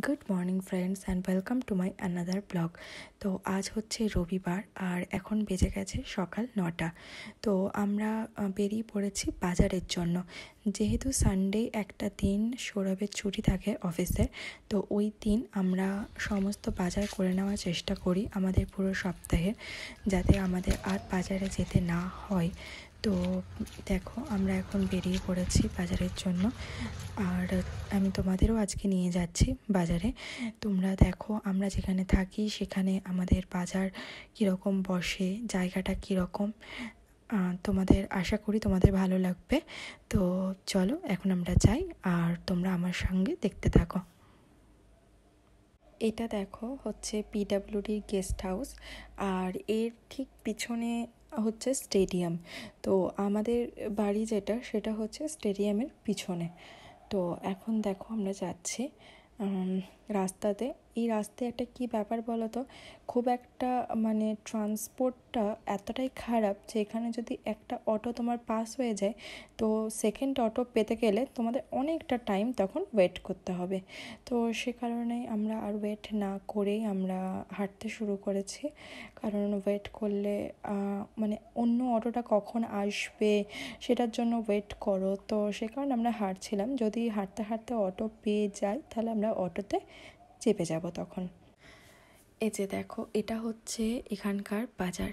Good morning friends and welcome to my another blog. তো আজ হচ্ছে রবিবার আর এখন বেজে গেছে সকাল 9টা। তো আমরা বেরিয়ে পড়েছি বাজারের জন্য। যেহেতু সানডে একটা দিন সৌরভের ছুটি থাকে অফিসে, তো ওই দিন আমরা সমস্ত বাজার করে নেওয়ার চেষ্টা করি আমাদের পুরো সপ্তাহে, যাতে আমাদের আর বাজারে যেতে না হয়। তো দেখো আমরা এখন বেরিয়ে পড়েছি বাজারের জন্য, আর আমি তোমাদেরও আজকে নিয়ে যাচ্ছি বাজারে। তোমরা দেখো আমরা যেখানে থাকি সেখানে আমাদের বাজার কীরকম বসে, জায়গাটা কীরকম, তোমাদের আশা করি তোমাদের ভালো লাগবে। তো চলো এখন আমরা যাই আর তোমরা আমার সঙ্গে দেখতে থাকো। এটা দেখো হচ্ছে পিডাব্লিউডির গেস্ট হাউস, আর এর ঠিক পিছনে হচ্ছে স্টেডিয়াম। তো আমাদের বাড়ি যেটা সেটা হচ্ছে স্টেডিয়ামের পিছনে। তো এখন দেখো আমরা যাচ্ছি রাস্তাতে। এই রাস্তায় একটা কী ব্যাপার বলো তো, খুব একটা মানে ট্রান্সপোর্টটা এতটাই খারাপ যে এখানে যদি একটা অটো তোমার পাস হয়ে যায়, তো সেকেন্ড অটো পেতে গেলে তোমাদের অনেকটা টাইম তখন ওয়েট করতে হবে। তো সে কারণে আমরা আর ওয়েট না করেই আমরা হাঁটতে শুরু করেছি, কারণ ওয়েট করলে মানে অন্য অটোটা কখন আসবে সেটার জন্য ওয়েট করো। তো সে কারণে আমরা হাঁটছিলাম, যদি হাঁটতে হাঁটতে অটো পেয়ে যাই তাহলে আমরা অটোতে চেপে যাব তখন। এই যে দেখো এটা হচ্ছে এখানকার বাজার।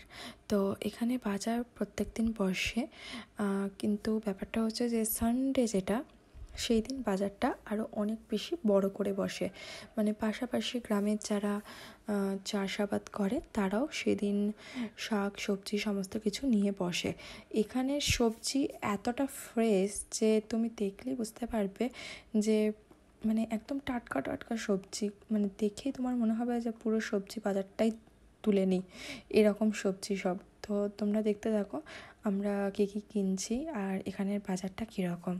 তো এখানে বাজার প্রত্যেক দিন বসে, কিন্তু ব্যাপারটা হচ্ছে যে সানডে যেটা, সেই দিন বাজারটা আরও অনেক বেশি বড় করে বসে। মানে পাশাপাশি গ্রামের যারা চাষাবাদ করে তারাও সেদিন শাক সবজি সমস্ত কিছু নিয়ে বসে। এখানের সবজি এতটা ফ্রেশ যে তুমি দেখলেই বুঝতে পারবে যে মানে একদম টাটকা টাটকা সবজি, মানে দেখেই তোমার মনে হবে যে পুরো সবজি বাজারটাই তুলে নিই, এরকম সবজি সব। তো তোমরা দেখতে থাকো আমরা কী কী কিনছি আর এখানের বাজারটা কীরকম।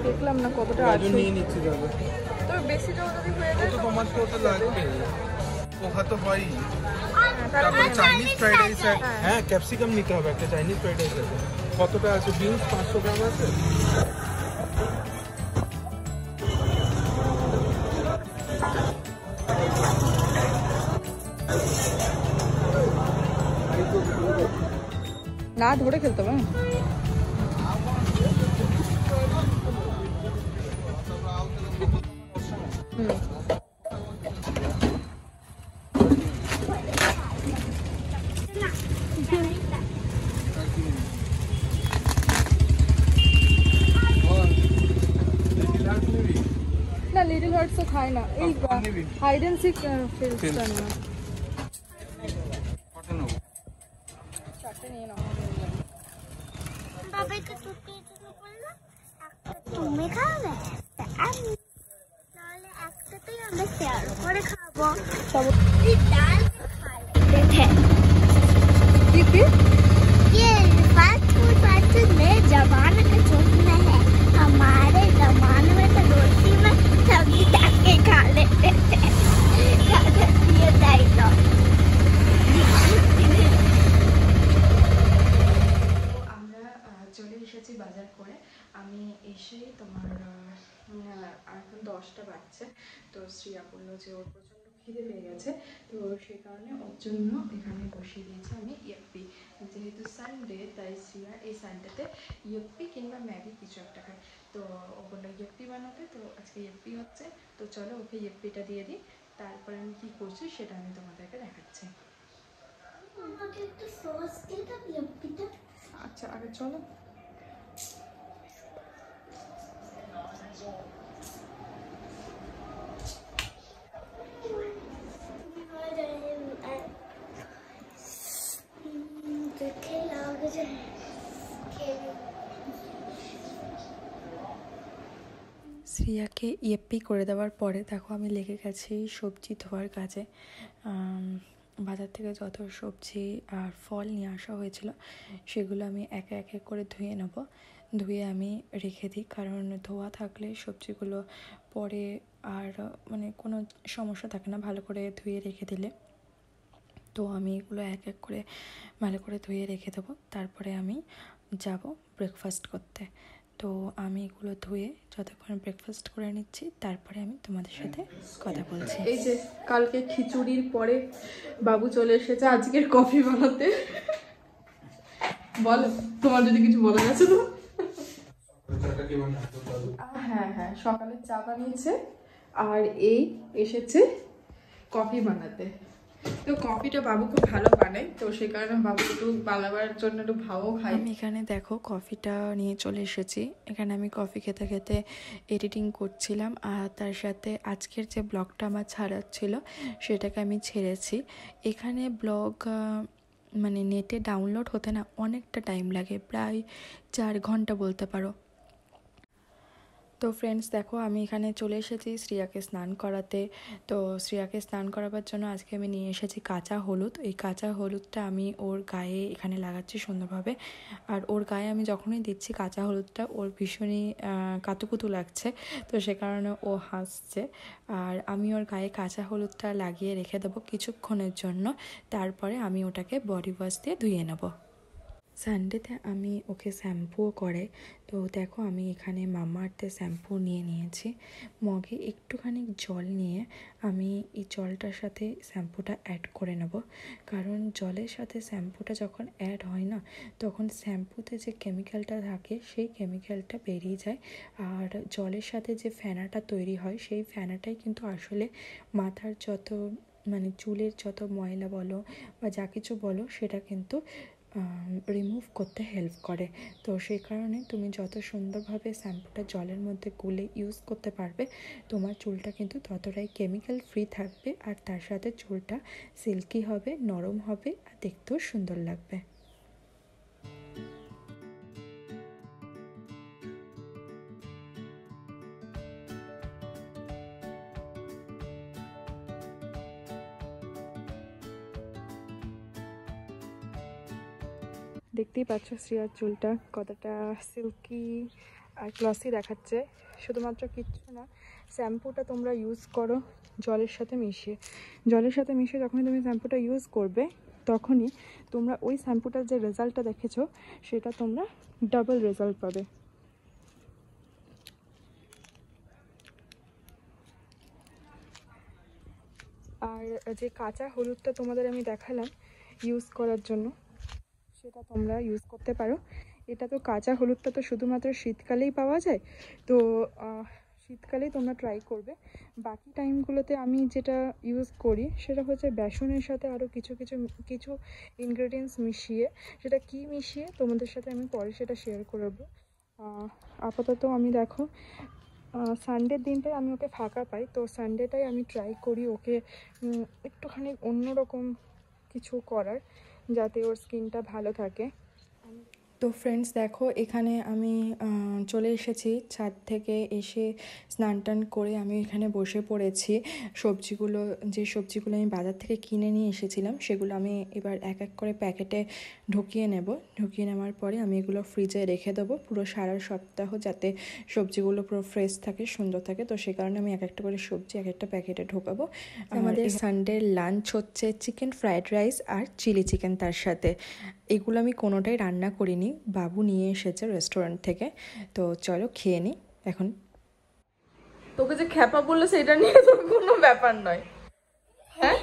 দেখলাম না কতটা আছে, নিয়ে নিচ্ছি যাবে। তবে বেশি যদি হয়ে যায় তো তোমার তো ওটা লাগবে, পোহা তো হয়ই। তারপরে চাইনিজ ফ্রাইড রাইস, হ্যাঁ ক্যাপসিকাম নিতে হবে একটা চাইনিজ ফ্রাইড রাইস। কতটা আছে? বিনস 500 গ্রাম আছে। না ধরে খেলতে হবে। না লিটল হার্টস তো খায় না, এই হাইড এন্ড সিক ফিল্মটা না। চারটে নিয়ে নাও। তুমি খাবে, তাহলে একসাথেই আমরা শেয়ার করে খাবো। ডাল ये फास्ट फूड में जमाने का चलना है। हमारे जमाने में तो रोटी में सब्जी डाल के खा लेते थे। ये डायलॉग আমরা চলে এসেছি বাজার করে। আমি এসেই তোমার এখন 10টা বাজছে। তো শ্রিয়া বললো যে ওর প্রচণ্ড খিদে পেয়ে গেছে, তো সেই কারণে ওর জন্য এখানে বসিয়ে দিয়েছি আমি ইয়েপ্পি। যেহেতু সানডে তাই শ্রিয়া এই সানডেতে ইয়েপ্পি কিংবা ম্যাগি কিছু একটা খায়। তো ও বললো ইয়েপ্পি বানাতে, তো আজকে ইয়েপ্পি হচ্ছে। তো চলো ওকে ইয়েপ্পিটা দিয়ে দিই, তারপরে আমি কী করছি সেটা আমি তোমাদেরকে দেখাচ্ছি। আচ্ছা আগে চলো। শ্রিয়াকে ইয়েপ্পি করে দেওয়ার পরে দেখো আমি লেগে গেছি সবজি ধোয়ার কাজে। বাজার থেকে যত সবজি আর ফল নিয়ে আসা হয়েছিল সেগুলো আমি একে একে করে ধুয়ে নেব। ধুয়ে আমি রেখে দিই, কারণ ধোয়া থাকলে সবজিগুলো পরে আর মানে কোনো সমস্যা থাকে না ভালো করে ধুয়ে রেখে দিলে। তো আমি এগুলো এক এক করে ভালো করে ধুয়ে রেখে দেবো, তারপরে আমি যাব ব্রেকফাস্ট করতে। তো আমি এগুলো ধুয়ে যতক্ষণ ব্রেকফাস্ট করে নিচ্ছি, তারপরে আমি তোমাদের সাথে কথা বলছি। এই যে কালকে খিচুড়ির পরে বাবু চলে এসেছে আজকের কফি বানাতে। বল, তোমার যদি কিছু বলার আছে তো। হ্যাঁ হ্যাঁ, সকালে চা বানিয়েছে আর এই এসেছে কফি বানাতে। তো কফিটা বাবু খুব ভালো বানায়, তো সেই কারণে বাবু একটু বানাবার জন্য একটু ভাবও খাই। আমি এখানে দেখো কফিটা নিয়ে চলে এসেছি। এখানে আমি কফি খেতে খেতে এডিটিং করছিলাম, আর তার সাথে আজকের যে ব্লগটা আমার ছাড়ার ছিল সেটাকে আমি ছেড়েছি। এখানে ব্লগ মানে নেটে ডাউনলোড হতে না অনেকটা টাইম লাগে, প্রায় 4 ঘন্টা বলতে পারো। তো ফ্রেন্ডস দেখো আমি এখানে চলে এসেছি শ্রিয়াকে স্নান করাতে। তো শ্রিয়াকে স্নান করাবার জন্য আজকে আমি নিয়ে এসেছি কাঁচা হলুদ। এই কাঁচা হলুদটা আমি ওর গায়ে এখানে লাগাচ্ছি সুন্দরভাবে। আর ওর গায়ে আমি যখনই দিচ্ছি কাঁচা হলুদটা, ওর ভীষণই কাতুকুতু লাগছে, তো সে কারণে ও হাসছে। আর আমি ওর গায়ে কাঁচা হলুদটা লাগিয়ে রেখে দেবো কিছুক্ষণের জন্য, তারপরে আমি ওটাকে বডি ওয়াশ দিয়ে ধুয়ে নেবো। সানডেতে আমি ওকে শ্যাম্পুও করে। তো দেখো আমি এখানে মামাআর্থের শ্যাম্পু নিয়ে নিয়েছি। মগে একটুখানি জল নিয়ে আমি এই জলটার সাথে শ্যাম্পুটা অ্যাড করে নেব, কারণ জলের সাথে শ্যাম্পুটা যখন অ্যাড হয় না, তখন শ্যাম্পুতে যে কেমিক্যালটা থাকে সেই কেমিক্যালটা বেরিয়ে যায়। আর জলের সাথে যে ফেনাটা তৈরি হয়, সেই ফেনাটাই কিন্তু আসলে মাথার যত মানে চুলের যত ময়লা বলো বা যা কিছু বলো সেটা কিন্তু রিমুভ করতে হেল্প করে। তো সেই কারণে তুমি যত সুন্দরভাবে শ্যাম্পুটা জলের মধ্যে গুলে ইউজ করতে পারবে, তোমার চুলটা কিন্তু ততটাই কেমিক্যাল ফ্রি থাকবে, আর তার সাথে চুলটা সিল্কি হবে, নরম হবে, আর দেখতেও সুন্দর লাগবে। দেখতেই পাচ্ছ শ্রিয়ার চুলটা কতটা সিল্কি আর গ্লসি দেখাচ্ছে। শুধুমাত্র কিচ্ছু না, শ্যাম্পুটা তোমরা ইউজ করো জলের সাথে মিশিয়ে। জলের সাথে মিশিয়ে যখনই তুমি শ্যাম্পুটা ইউজ করবে, তখনই তোমরা ওই শ্যাম্পুটার যে রেজাল্টটা দেখেছো সেটা তোমরা ডাবল রেজাল্ট পাবে। আর যে কাঁচা হলুদটা তোমাদের আমি দেখালাম ইউজ করার জন্য, সেটা তোমরা ইউজ করতে পারো। এটা তো কাঁচা হলুদটা তো শুধুমাত্র শীতকালেই পাওয়া যায়, তো শীতকালেই তোমরা ট্রাই করবে। বাকি টাইমগুলোতে আমি যেটা ইউজ করি সেটা হচ্ছে বেসনের সাথে আরও কিছু ইনগ্রেডিয়েন্টস মিশিয়ে। সেটা কি মিশিয়ে তোমাদের সাথে আমি পরে সেটা শেয়ার করবো। আপাতত আমি দেখো সানডের দিনটাই আমি ওকে ফাঁকা পাই, তো সানডেটাই আমি ট্রাই করি ওকে একটুখানি অন্যরকম কিছু করার, যাতে ওর স্কিনটা ভালো থাকে। তো ফ্রেন্ডস দেখো এখানে আমি চলে এসেছি ছাদ থেকে, এসে স্নান টান করে আমি এখানে বসে পড়েছি। যে সবজিগুলো আমি বাজার থেকে কিনে নিয়ে এসেছিলাম সেগুলো আমি এবার এক এক করে প্যাকেটে ঢুকিয়ে নেওয়ার পরে আমি এগুলো ফ্রিজে রেখে দেবো পুরো সারা সপ্তাহ, যাতে সবজিগুলো পুরো ফ্রেশ থাকে, সুন্দর থাকে। তো সেই কারণে আমি এক একটা করে সবজি এক একটা প্যাকেটে ঢোকাবো। আমাদের সানডের লাঞ্চ হচ্ছে চিকেন ফ্রাইড রাইস আর চিলি চিকেন। তার সাথে এগুলো আমি কোনোটাই রান্না করিনি, বাবু নিয়ে এসেছে রেস্টুরেন্ট থেকে। তো চলো খেয়ে নিই এখন। তোকে যে খ্যাপা বললো সেটা নিয়ে তো কোনো ব্যাপার নয়, হ্যাঁ?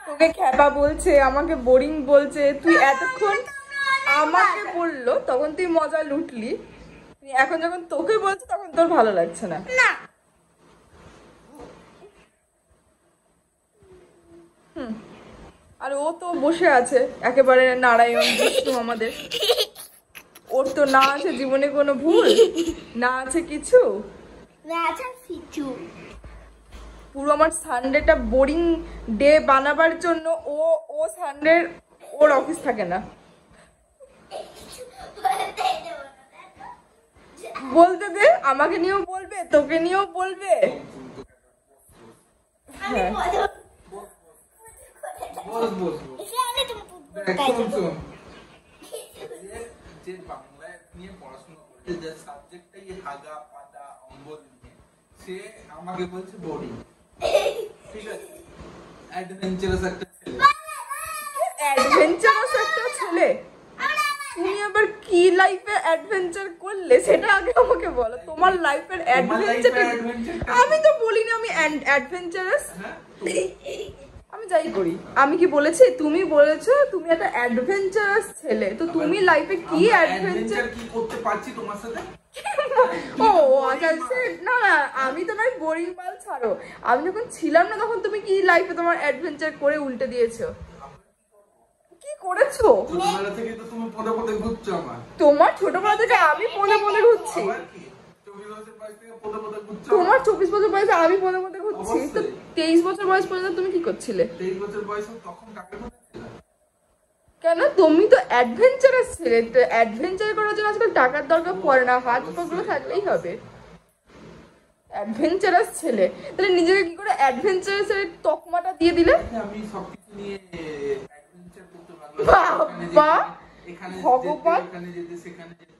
তোকে খ্যাপা বলছে, আমাকে বোরিং বলছে, তুই এতক্ষণ আমাকে বললো তখন তুই মজা লুটলি, এখন যখন তোকে বলছে তখন তোর ভালো লাগছে না। আর ও তো বসে আছে একেবারে নারায়ণ বিষ্ণু আমাদের। ওর তো না আছে জীবনে কোনো ভুল, না আছে কিছু, পুরো আমার সানডেটা বোরিং ডে বানাবার জন্য ও সানডে ওর অফিস থাকে না। বলতে দে, আমাকে নিয়েও বলবে, তোকে নিয়েও বলবে। হ্যাঁ যে বাংলায় নিয়ে পড়াশোনা করছে, যে সাবজেক্টটাই হাগা পাতা অম্বল নিয়ে, সে আমাকে বলছে বোরিং। ঠিক আছে, অ্যাডভেঞ্চারাস একটা ছেলে। অ্যাডভেঞ্চারাস একটা ছেলে? তুমি আবার কি লাইফে অ্যাডভেঞ্চার করলে সেটা আগে আমাকে বলো। তোমার লাইফের অ্যাডভেঞ্চার আমি তো বলিনি আমি অ্যাডভেঞ্চারাস। আমি যাই করি, আমি কি বলেছি? তুমি বলেছো তুমি একটা অ্যাডভেঞ্চারাস ছেলে, তো তুমি লাইফে কি অ্যাডভেঞ্চার কি করতে পারছি তোমার সাথে? ও আচ্ছা, না না আমি তো নয় বোরিং মাল ছাড়ো, আমি যখন ছিলাম না তখন তুমি কি লাইফে তোমার অ্যাডভেঞ্চার করে উল্টে দিয়েছো? কি করেছো? ছোটবেলা থেকে তো তুমি পদে পদে ঘুরছো। তোমার ছোটবেলা থেকে আমি পদে পদে ঘুরছি? তোমার 24 বছর বয়সে আমি পদে পদে ঘুরছি? তো 23 বছর বয়স পর্যন্ত তুমি কি করছিলে? 23 বছর বয়সে তখন কাকে কেন? তুমি তো অ্যাডভেঞ্চারাস ছেলে, তো অ্যাডভেঞ্চার করার জন্য আজকাল টাকার দরকার পড়ে না, হাত পাগুলো থাকলেই হবে। অ্যাডভেঞ্চারাস ছেলে, তাহলে নিজেকে কি করে অ্যাডভেঞ্চারাস এর তকমাটা দিয়ে দিলে? আমি সবকিছু নিয়ে অ্যাডভেঞ্চার করতে পারলাম। বাবা, এখানে ভগবান, এখানে যেতে সেখানে যেতে